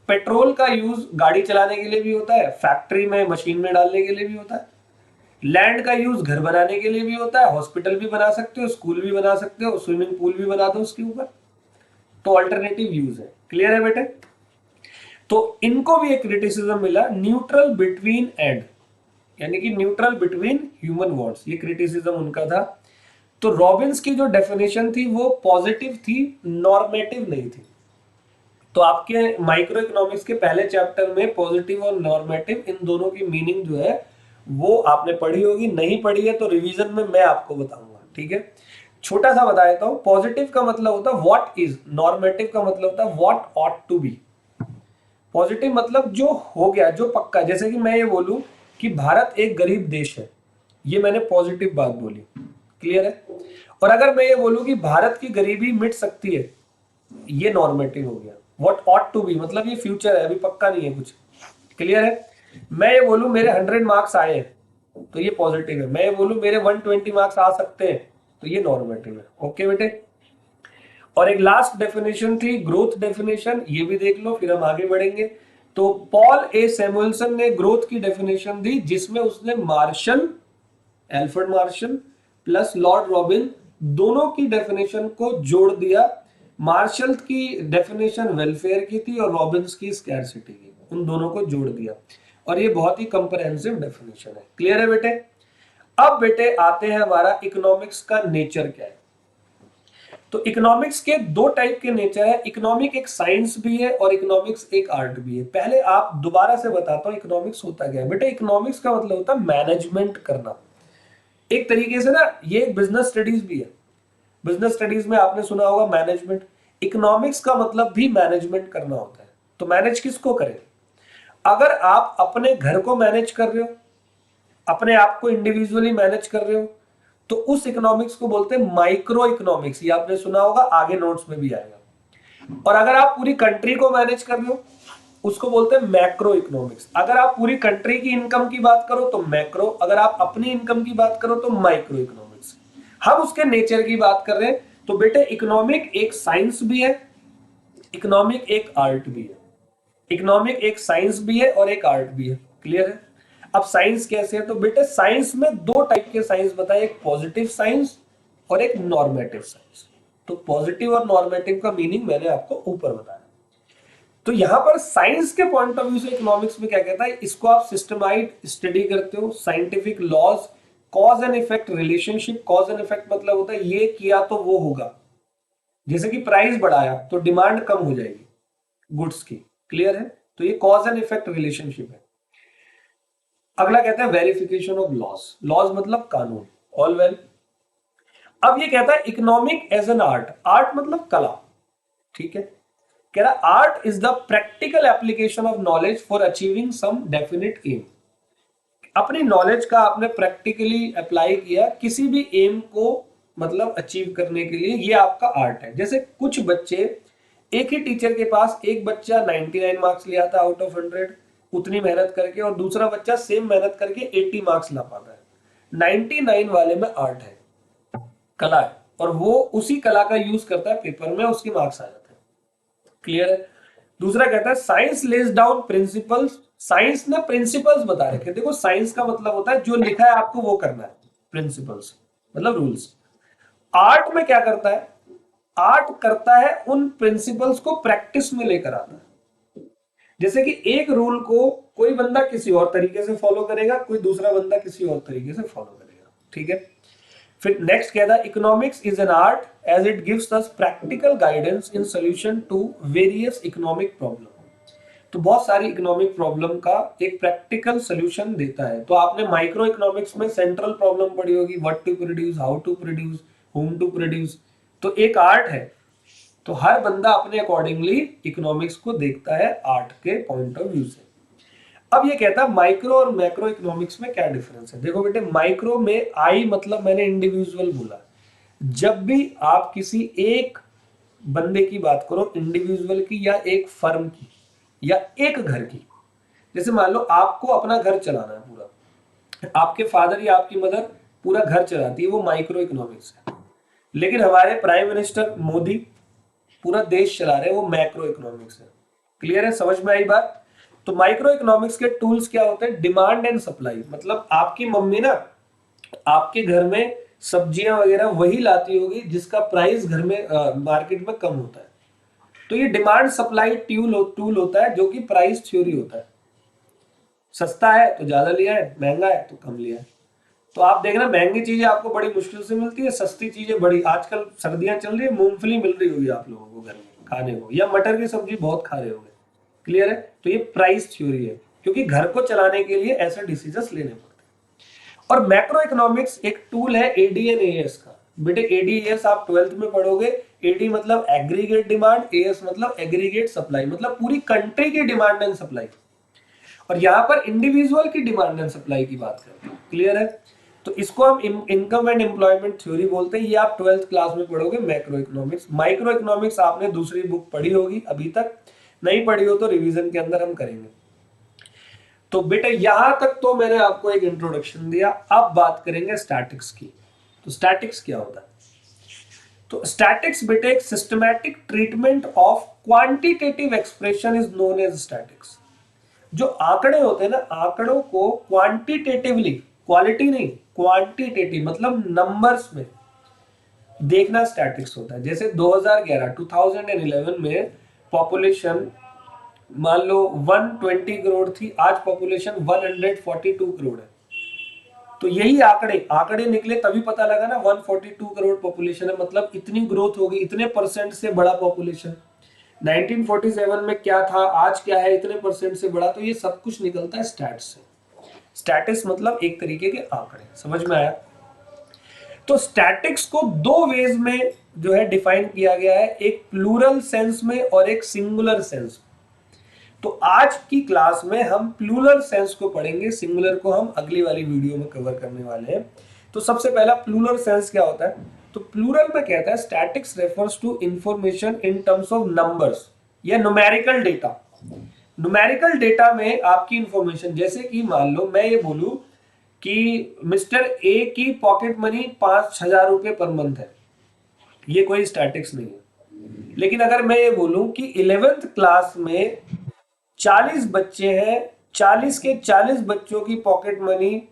पेट्रोल का यूज गाड़ी चलाने के लिए भी होता है, फैक्ट्री में मशीन में डालने के लिए भी होता है। लैंड का यूज घर बनाने के लिए भी होता है, हॉस्पिटल भी बना सकते हो, स्कूल भी बना सकते हो, स्विमिंग पूल भी बना दो उसके ऊपर। तो ऑल्टरनेटिव यूज है। क्लियर है बेटे? तो इनको भी एक क्रिटिसिज्म मिला, न्यूट्रल बिटवीन एंड, यानी कि न्यूट्रल बिटवीन ह्यूमन वांट्स, ये क्रिटिसिज्म उनका था। तो रॉबिन्स की जो डेफिनेशन थी वो पॉजिटिव थी, नॉर्मेटिव नहीं थी। तो आपके माइक्रो इकोनॉमिक्स के पहले चैप्टर में पॉजिटिव और नॉर्मेटिव, इन दोनों की मीनिंग जो है वो आपने पढ़ी होगी। नहीं पढ़ी है तो रिवीजन में मैं आपको बताऊंगा। ठीक है? छोटा सा बता देता हूं। पॉजिटिव का मतलब होता है व्हाट इज, नॉर्मेटिव का मतलब होता है what ought to be. Positive मतलब जो हो गया, जो पक्का। जैसे कि मैं ये बोलूं कि भारत एक गरीब देश है, ये मैंने पॉजिटिव बात बोली। क्लियर है? और अगर मैं ये बोलूं कि भारत की गरीबी मिट सकती है, ये नॉर्मेटिव हो गया। व्हाट ऑट टू बी मतलब ये फ्यूचर है, अभी पक्का नहीं है कुछ। क्लियर है? मैं ये बोलूं मेरे 100 मार्क्स आए हैं, तो ये पॉजिटिव है। मैं ये बोलूं मेरे 120 मार्क्स आ सकते हैं, तो ये नॉर्मेटिव है। ओके बेटे? और एक लास्ट डेफिनेशन थी ग्रोथ डेफिनेशन, ये भी देख लो, फिर हम आगे बढ़ेंगे। तो पॉल ए सैमुअल्सन ने ग्रोथ की डेफिनेशन दी, जिसमें उसने Marshall, Alfred Marshall plus lord Robin, दोनों की डेफिनेशन को जोड़ दिया। मार्शल की डेफिनेशन वेलफेयर की थी और रॉबिन्स की स्कैरसिटी की, उन दोनों को जोड़ दिया। और ये बहुत ही कंप्रहेंसिव डेफिनेशन है। क्लियर है बेटे? अब बेटे आते हैं हमारा इकोनॉमिक्स का नेचर क्या है। तो इकोनॉमिक्स के दो टाइप के नेचर है। इकोनॉमिक एक साइंस भी है और इकोनॉमिक्स एक आर्ट भी है। पहले आप दोबारा से बताता हूं इकोनॉमिक्स होता क्या है। बेटे इकोनॉमिक्स का मतलब होता है मैनेजमेंट करना। एक तरीके से ना ये एक बिजनेस स्टडीज भी है। बिजनेस स्टडीज में आपने सुना होगा मैनेजमेंट। इकोनॉमिक्स का मतलब भी मैनेजमेंट करना होता है। तो मैनेज किसको करें? अगर आप अपने घर को मैनेज कर रहे हो, अपने आप को इंडिविजुअली मैनेज कर रहे हो, तो उस इकोनॉमिक्स को बोलते हैं माइक्रो इकोनॉमिक्स। ये आपने सुना होगा, आगे नोट्स में भी आएगा। और अगर आप पूरी कंट्री को मैनेज कर रहे हो, उसको बोलते हैं मैक्रो इकोनॉमिक्स। अगर आप पूरी कंट्री की इनकम की बात करो तो मैक्रो, अगर आप अपनी इनकम की बात करो तो माइक्रो इकोनॉमिक्स। हम उसके नेचर की बात कर रहे हैं। तो बेटे इकोनॉमिक एक साइंस भी है, इकोनॉमिक एक आर्ट भी है। इकोनॉमिक एक साइंस भी है और एक आर्ट भी है। क्लियर है? अब साइंस कैसे है? तो बेटे साइंस में दो टाइप के साइंस बताए, एक पॉजिटिव साइंस और एक नॉर्मेटिव साइंस। तो पॉजिटिव और नॉर्मेटिव का मीनिंग मैंने आपको ऊपर बताया। तो यहां पर साइंस के पॉइंट ऑफ व्यू से इकोनॉमिक्स में क्या कहता है, इसको आप सिस्टमाइज स्टडी करते हो, scientific laws, cause and effect relationship. Cause and effect मतलब होता है ये किया तो वो होगा। जैसे कि प्राइस बढ़ाया तो डिमांड कम हो जाएगी गुड्स की। क्लियर है? तो ये कॉज एंड इफेक्ट रिलेशनशिप है। अगला कहता है वेरिफिकेशन ऑफ लॉज। लॉज मतलब कानून। All well. अब ये कहता है economic as an art. Art मतलब कला। ठीक है? कह रहा art is the practical application of knowledge for achieving some definite aim. अपनी नॉलेज का आपने प्रैक्टिकली अप्लाई किया किसी भी एम को मतलब अचीव करने के लिए, ये आपका आर्ट है। जैसे कुछ बच्चे, एक ही टीचर के पास एक बच्चा 99 मार्क्स ले आता आउट ऑफ 100 उतनी मेहनत करके, और दूसरा बच्चा सेम मेहनत करके 80 मार्क्स ला पाता है। 99 वाले में आर्ट है, कला है, और वो उसी कला का यूज करता है पेपर में, उसके मार्क्स आ जाते हैं। क्लियर है? दूसरा कहता है science lays down principles. Science ने प्रिंसिपल्स बता रखे। देखो साइंस का मतलब होता है जो लिखा है आपको वो करना है, प्रिंसिपल्स मतलब रूल्स। आर्ट में क्या करता है? आर्ट करता है उन प्रिंसिपल्स को प्रैक्टिस में लेकर आता है। जैसे कि एक रूल को कोई बंदा किसी और तरीके से फॉलो करेगा, कोई दूसरा बंदा किसी और तरीके से फॉलो करेगा। ठीक है? फिर नेक्स्ट कहता है economics is an art as it gives us practical guidance in solution to various economic problem. तो बहुत सारी इकोनॉमिक प्रॉब्लम का एक प्रैक्टिकल सॉल्यूशन देता है। तो आपने माइक्रो इकोनॉमिक्स में सेंट्रल प्रॉब्लम पढ़ी होगी, what to produce, how to produce, whom to produce. तो एक आर्ट है। तो हर बंदा अपने अकॉर्डिंगली इकोनॉमिक्स को देखता है आर्ट के पॉइंट ऑफ व्यू से। अब ये कहता है माइक्रो और मैक्रो इकोनॉमिक्स में क्या डिफरेंस है। देखो बेटे माइक्रो में आई मतलब मैंने इंडिविजुअल बोला। जब भी आप किसी एक बंदे की बात करो, इंडिविजुअल की या एक फर्म की या एक घर की, जैसे मान लो आपको अपना घर चलाना है पूरा, आपके फादर या आपकी मदर पूरा घर चलाती है, वो माइक्रो इकोनॉमिक्स है। लेकिन हमारे प्राइम मिनिस्टर मोदी पूरा देश चला रहे हैं, वो मैक्रो इकोनॉमिक्स है। क्लियर है? समझ में आई बात? तो माइक्रो इकोनॉमिक्स के टूल्स क्या होते हैं? Demand and supply. मतलब आपकी मम्मी ना आपके घर में सब्जियां वगैरह वही लाती होगी जिसका प्राइस घर में मार्केट में कम होता है। तो ये डिमांड सप्लाई टूल होता है जो कि प्राइस थ्योरी होता है। सस्ता है तो ज्यादा लिया है, महंगा है तो कम लिया है। तो आप देखना महंगी चीजें आपको बड़ी मुश्किल से मिलती है, सस्ती चीजें बड़ी। आजकल सर्दियां चल रही है, मूंगफली मिल रही होगी आप लोगों को घर में खाने को, या मटर की सब्जी बहुत खा रहे होंगे। क्लियर है? तो ये प्राइस थ्योरी है, क्योंकि घर को चलाने के लिए ऐसे डिसीजंस लेने पड़ते हैं। और मैक्रो इकोनॉमिक्स एक टूल है एडीएनएएस का। बेटे एडीएएस आप 12th में पढ़ोगे। एडी मतलब एग्रीगेट डिमांड, एएस मतलब एग्रीगेट सप्लाई, मतलब पूरी कंट्री की डिमांड एंड सप्लाई। और यहां पर इंडिविजुअल की डिमांड एंड सप्लाई की बात करते हैं। क्लियर है? तो इसको हम इनकम एंड एम्प्लॉयमेंट थ्योरी बोलते हैं। ये आप 12th क्लास में पढ़ोगे मैक्रो इकोनॉमिक्स। माइक्रो इकोनॉमिक्स आपने दूसरी बुक पढ़ी होगी, अभी तक नहीं पढ़ी हो तो रिवीजन के अंदर हम करेंगे। तो बेटे यहां तक तो मैंने आपको एक इंट्रोडक्शन दिया। अब बात करेंगे स्टैटिक्स की। तो स्टैटिक्स क्या होता है? तो स्टैटिक्स बेटे एक systematic treatment of quantitative expression is known as statics. जो आंकड़े होते हैं ना, आंकड़ों को क्वांटिटेटिवली, क्वालिटी नहीं, क्वांटिटेटिव मतलब नंबर्स में देखना स्टैटिक्स होता है। जैसे 2011 में पॉपुलेशन मान लो 120 करोड़ थी, आज पॉपुलेशन 142 करोड़ है। तो यही आंकड़े आंकड़े निकले तभी पता लगा ना 142 करोड़ पॉपुलेशन है, मतलब इतनी ग्रोथ होगी, इतने परसेंट से बड़ा पॉपुलेशन। 1947 में क्या था, आज क्या है, इतने परसेंट से बड़ा। तो ये सब कुछ निकलता है स्टैट्स से। स्टैटिक्स मतलब एक तरीके के आंकड़े। समझ में आया? तो स्टैटिक्स को दो वेज में जो है डिफाइन किया गया है, एक प्लूरल सेंस में और एक सिंगुलर सेंस में। तो आज की क्लास में हम प्लूरल सेंस को पढ़ेंगे, सिंगुलर को हम अगली वाली वीडियो में कवर करने वाले हैं। तो सबसे पहला प्लूरल सेंस क्या होता है? तो प्लूरल में कहता है statics refers to information in terms of numbers या न्यूमेरिकल डेटा। न्यूमेरिकल डेटा में आपकी इंफॉर्मेशन, जैसे कि मान लो मैं ये बोलूं कि मिस्टर ए की पॉकेट मनी 5,000 रुपए पर मंथ है, ये कोई स्टैटिक्स नहीं है। लेकिन अगर मैं ये बोलूं कि 11th क्लास में 40 बच्चे हैं, 40 के 40 बच्चों की पॉकेट मनी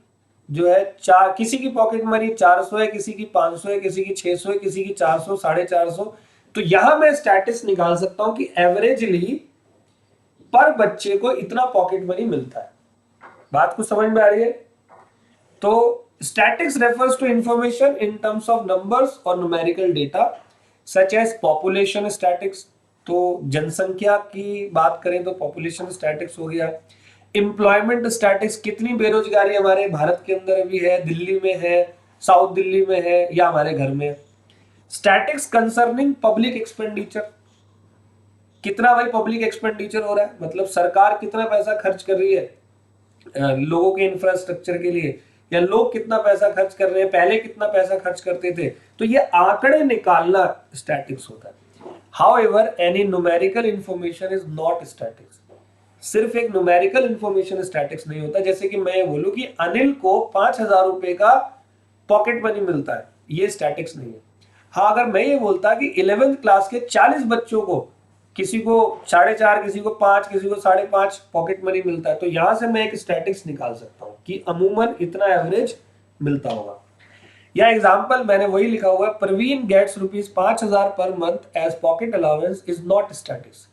जो है किसी की पॉकेट मनी 400 है, किसी की 500 है, किसी की 600 है, किसी की 400, 450। तो यहां मैं स्टैटिस निकाल सकता हूं कि एवरेजली पर बच्चे को इतना पॉकेट मनी मिलता है। बात कुछ समझ में आ रही है? तो statistics refers to information in terms of numbers और numerical data such as population statistics. तो जनसंख्या की बात करें तो पॉपुलेशन स्टैटिक्स हो गया। एम्प्लॉयमेंट स्टैटिक्स, कितनी बेरोजगारी हमारे भारत के अंदर अभी है, दिल्ली में है, साउथ दिल्ली में है या हमारे घर में। स्टैटिक्स कंसर्निंग पब्लिक एक्सपेंडिचर, कितना भाई पब्लिक एक्सपेंडिचर हो रहा है, मतलब सरकार कितना पैसा खर्च कर रही है लोगों के इंफ्रास्ट्रक्चर के लिए, या लोग कितना पैसा खर्च कर रहे हैं, पहले कितना पैसा खर्च करते थे। तो ये आंकड़े निकालना स्टैटिक्स होता है। However any numerical information is not statics. सिर्फ एक न्यूमेरिकल इंफॉर्मेशन स्टैटिक्स नहीं होता। जैसे कि मैं बोलूं कि अनिल को 5,000 रुपए का पॉकेट मनी मिलता है, ये स्टैटिक्स नहीं है। हाँ, अगर मैं ये बोलता कि 11th क्लास के 40 बच्चों को, किसी को 4.5, किसी को 5, किसी को 5.5 पॉकेट मनी मिलता है, तो यहां से मैं एक स्टैटिक्स निकाल सकता हूं कि अमूमन इतना एवरेज मिलता होगा। या एग्जाम्पल मैंने वही लिखा हुआ है, Praveen gets ₹5,000 per month as pocket allowance is not statics.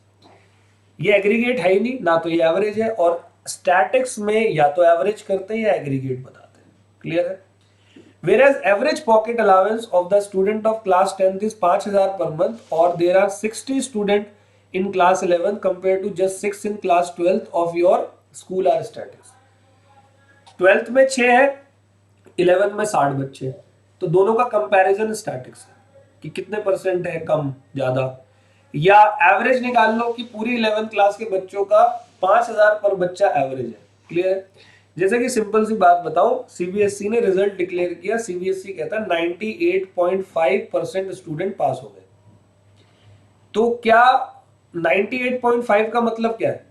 ये एग्रीगेट है ही नहीं, ना तो ये एवरेज है, और स्टैटिक्स में या तो एवरेज करते हैं या एग्रीगेट बताते हैं। क्लियर है? Whereas average pocket allowance of the student of class 10th is 5,000 per month, or there are 60 students in class 11 compared to just 6 in class 12th of your school are statics. 12th में 6 है, 11 में 60 बच्चे हैं, तो दोनों का comparison statics है कि कितने परसेंट है, कम ज्यादा। या एवरेज निकाल लो कि पूरी 11th क्लास के बच्चों का 5,000 पर बच्चा एवरेज है। क्लियर है? जैसे कि सिंपल सी बात बताऊं, सीबीएसई ने रिजल्ट डिक्लेयर किया, सीबीएसई कहता है 98.5% स्टूडेंट पास हो गए। तो क्या 98.5 का मतलब क्या है?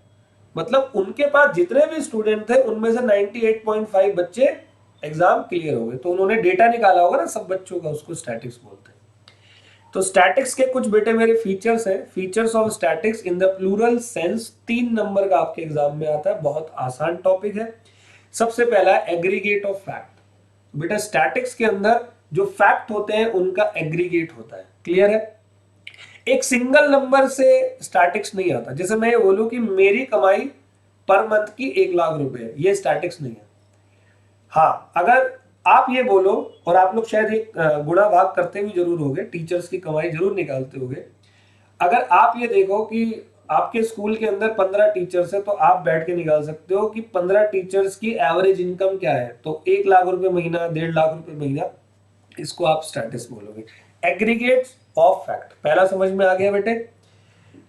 मतलब उनके पास जितने भी स्टूडेंट थे उनमें से 98.5 बच्चे एग्जाम क्लियर हो गए। तो उन्होंने डेटा निकाला होगा ना सब बच्चों का, उसको स्टैटिक्स बोलते हैं। तो स्टैटिक्स के कुछ बेटे मेरे फीचर्स हैं। Features of statics in the plural sense, 3 number का आपके एग्जाम में आता है, बहुत आसान टॉपिक है। सबसे पहला एग्रीगेट ऑफ फैक्ट। बेटा स्टैटिक्स के अंदर जो फैक्ट होते हैं उनका एग्रीगेट होता है। क्लियर है? एक सिंगल नंबर से स्टैटिक्स नहीं आता। जैसे मैं ये बोलूं कि मेरी कमाई पर मंथ की 1,00,000 रुपए है, ये स्टैटिक्स नहीं है। हाँ, अगर आप ये बोलो, और आप लोग शायद एक गुणा भाग करते भी जरूर होगे, टीचर्स की कमाई जरूर निकालते होगे। अगर आप ये देखो कि आपके स्कूल के अंदर 15 टीचर्स है, तो आप बैठ के निकाल सकते हो कि 15 टीचर्स की एवरेज इनकम क्या है। तो 1,00,000 रुपए महीना, 1.5 लाख रुपए महीना, इसको आप स्टैटिक्स बोलोगे। एग्रीगेट ऑफ फैक्ट, पहला समझ में आ गया बेटे।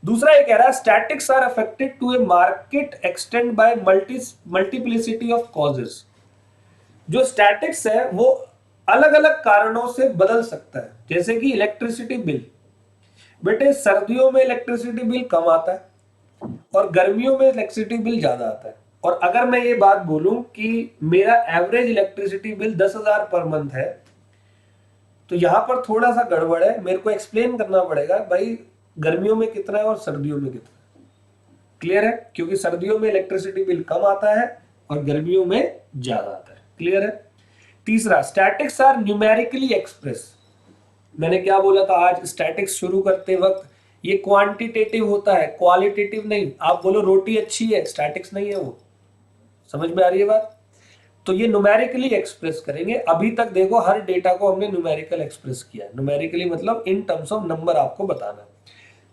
दूसरा ये कह रहा है statics are affected to a market extend by multiplicity of causes. जो स्टैटिक्स है वो अलग अलग कारणों से बदल सकता है। जैसे कि इलेक्ट्रिसिटी बिल, बेटे सर्दियों में इलेक्ट्रिसिटी बिल कम आता है और गर्मियों में इलेक्ट्रिसिटी बिल ज्यादा आता है। और अगर मैं ये बात बोलूं कि मेरा average electricity bill 10,000 per month है, तो यहां पर थोड़ा सा गड़बड़ है, मेरे को एक्सप्लेन करना पड़ेगा भाई गर्मियों में कितना है और सर्दियों में कितना है। क्लियर है? क्योंकि सर्दियों में इलेक्ट्रिसिटी बिल कम आता है और गर्मियों में ज्यादा आता है। क्लियर है? तीसरा, स्टैटिक्स आर न्यूमेरिकली एक्सप्रेस। मैंने क्या बोला था आज स्टैटिक्स शुरू करते वक्त, ये क्वांटिटेटिव होता है, क्वालिटेटिव नहीं। आप बोलो रोटी अच्छी है, स्टैटिक्स नहीं है वो। समझ में आ रही है बात? तो ये न्यूमेरिकली एक्सप्रेस करेंगे। अभी तक देखो हर डेटा को हमने न्यूमेरिकल एक्सप्रेस किया है। न्यूमेरिकली मतलब इन टर्म्स ऑफ नंबर आपको बताना है।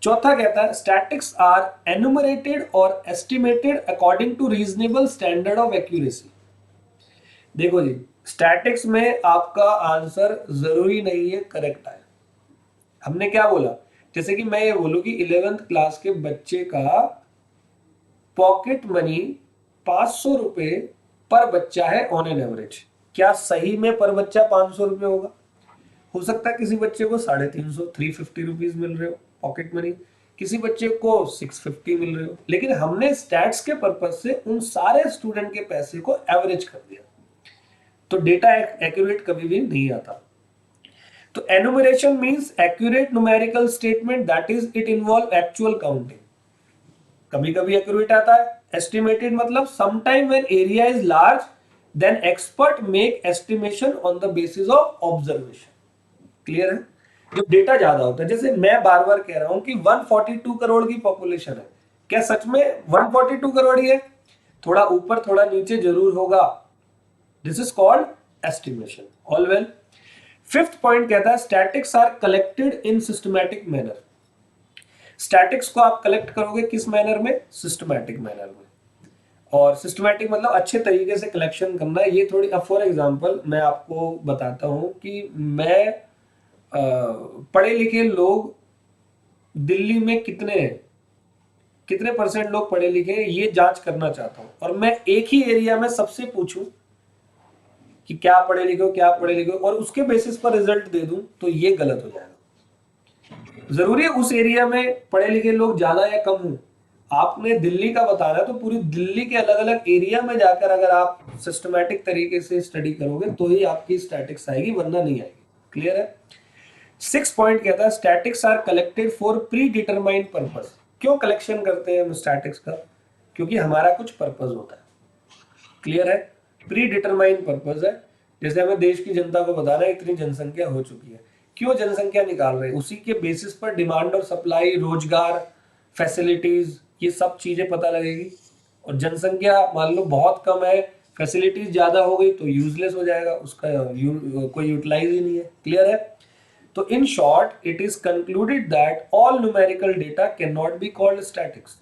चौथा कहता है स्टैटिक्स आर एनुमरेटेड और estimated according to reasonable standard of accuracy. देखो जी, स्टैटिक्स में आपका आंसर जरूरी नहीं है करेक्ट आए। हमने क्या बोला? जैसे कि मैं ये बोलूं कि 11th क्लास के बच्चे का पॉकेट मनी 500 रुपए पर बच्चा है ऑन एन एवरेज। क्या सही में पर बच्चा 500 रुपए होगा? हो सकता है किसी बच्चे को 350 350 रुपीज मिल रहे हो पॉकेट मनी, किसी बच्चे को 650 मिल रहे हो, लेकिन हमने स्टैट्स के पर्पज से उन सारे स्टूडेंट के पैसे को एवरेज कर दिया, तो डेटा एक्यूरेट कभी भी नहीं आता। तो enumeration means accurate numerical statement, that is it involve actual counting. कभी कभी एक्यूरेट आता है। एस्टिमेटेड मतलब sometime when area is large then expert make estimation on the basis of observation. Clear है? जब डेटा ज्यादा होता है, जैसे मैं बार बार कह रहा हूं कि 142 करोड़ की पॉपुलेशन है, क्या सच में 142 करोड़ ही है? थोड़ा ऊपर थोड़ा नीचे जरूर होगा। This is called estimation. All well. Fifth point कहता है statics are collected in systematic manner. Statics को आप कलेक्ट करोगे किस मैनर में? सिस्टमैटिक मैनर में। और सिस्टमैटिक मतलब अच्छे तरीके से कलेक्शन करना है। ये थोड़ी, अब फॉर एग्जांपल मैं आपको बताता हूं कि मैं पढ़े लिखे लोग दिल्ली में कितने परसेंट लोग पढ़े लिखे हैं, ये जांच करना चाहता हूं, और मैं एक ही एरिया में सबसे पूछूं कि क्या पढ़े लिखे हो, क्या पढ़े लिखे हो, और उसके बेसिस पर रिजल्ट दे दूं, तो ये गलत हो जाएगा। जरूरी है उस एरिया में पढ़े लिखे लोग ज्यादा या कम हो। आपने दिल्ली का बताना है तो पूरी दिल्ली के अलग अलग एरिया में जाकर अगर आप सिस्टमैटिक तरीके से स्टडी करोगे तो ही आपकी स्टैटिक्स आएगी, वरना नहीं आएगी। क्लियर है? 6 पॉइंट कहता है statics are collected for pre determined purpose. क्यों कलेक्शन करते हैं हम स्टैटिक्स का? क्योंकि हमारा कुछ पर्पस होता है। क्लियर है? प्री डिटरमाइंड पर्पस है। जैसे हमें देश की जनता को बताना है इतनी जनसंख्या हो चुकी है, क्यों जनसंख्या निकाल रहे हैं? उसी के बेसिस पर डिमांड और सप्लाई, रोजगार, फैसिलिटीज, ये सब चीजें पता लगेगी। और जनसंख्या मान लो बहुत कम है, फैसिलिटीज ज्यादा हो गई तो यूजलेस हो जाएगा, उसका कोई यूटिलाइज ही नहीं है। क्लियर है? तो in short, it is concluded that all numerical data cannot be called statics.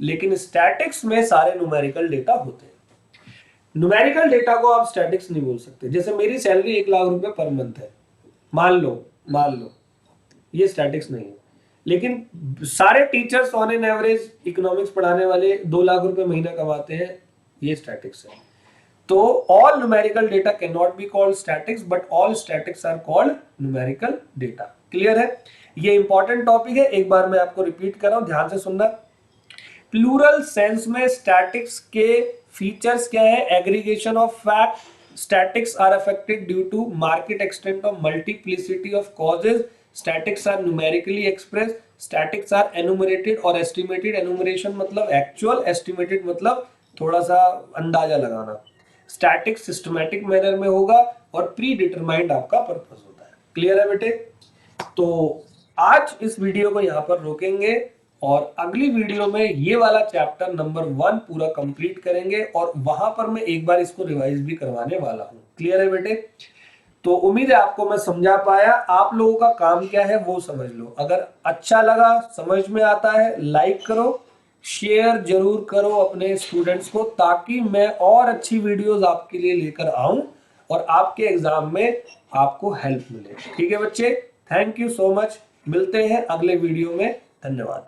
लेकिन स्टैटिक्स में सारे न्यूमेरिकल डेटा होते हैं। न्यूमेरिकल डेटा को आप स्टैटिक्स नहीं बोल सकते। जैसे मेरी सैलरी 1 लाख रुपए पर मंथ है, मान लो ये स्टैटिक्स नहीं है। लेकिन सारे teachers on an average economics पढ़ाने वाले 2 लाख रुपए महीना कमाते हैं, ये स्टैटिक्स है। तो all numerical data cannot be called statics, but all statics are called numerical data. Clear है? ये इंपॉर्टेंट टॉपिक है, एक बार मैं आपको रिपीट कर रहा हूं, ध्यान से सुनना। प्लूरल सेंस में स्टैटिक्स के फीचर्स क्या है? Aggregation of fact, statistics are affected due to market extent of multiplicity of causes, statistics are numerically express, statistics are enumerated और एस्टिमेटेड। एनुमरेशन मतलब एक्चुअल, एस्टिमेटेड मतलब थोड़ा सा अंदाजा लगाना। स्टैटिक सिस्टमैटिक मैनर में होगा और प्री डिटरमाइंड आपका पर्पस होता है। क्लियर है बेटे? तो आज इस वीडियो को यहां पर रोकेंगे और अगली वीडियो में ये वाला चैप्टर नंबर 1 पूरा कंप्लीट करेंगे, और वहां पर मैं एक बार इसको रिवाइज भी करवाने वाला हूं। क्लियर है बेटे? तो उम्मीद है आपको मैं समझा पाया। आप लोगों का काम क्या है वो समझ लो। अगर अच्छा लगा, समझ में आता है, लाइक करो, शेयर जरूर करो अपने स्टूडेंट्स को, ताकि मैं और अच्छी वीडियोस आपके लिए लेकर आऊं और आपके एग्जाम में आपको हेल्प मिले। ठीक है बच्चे? Thank you so much. मिलते हैं अगले वीडियो में। धन्यवाद।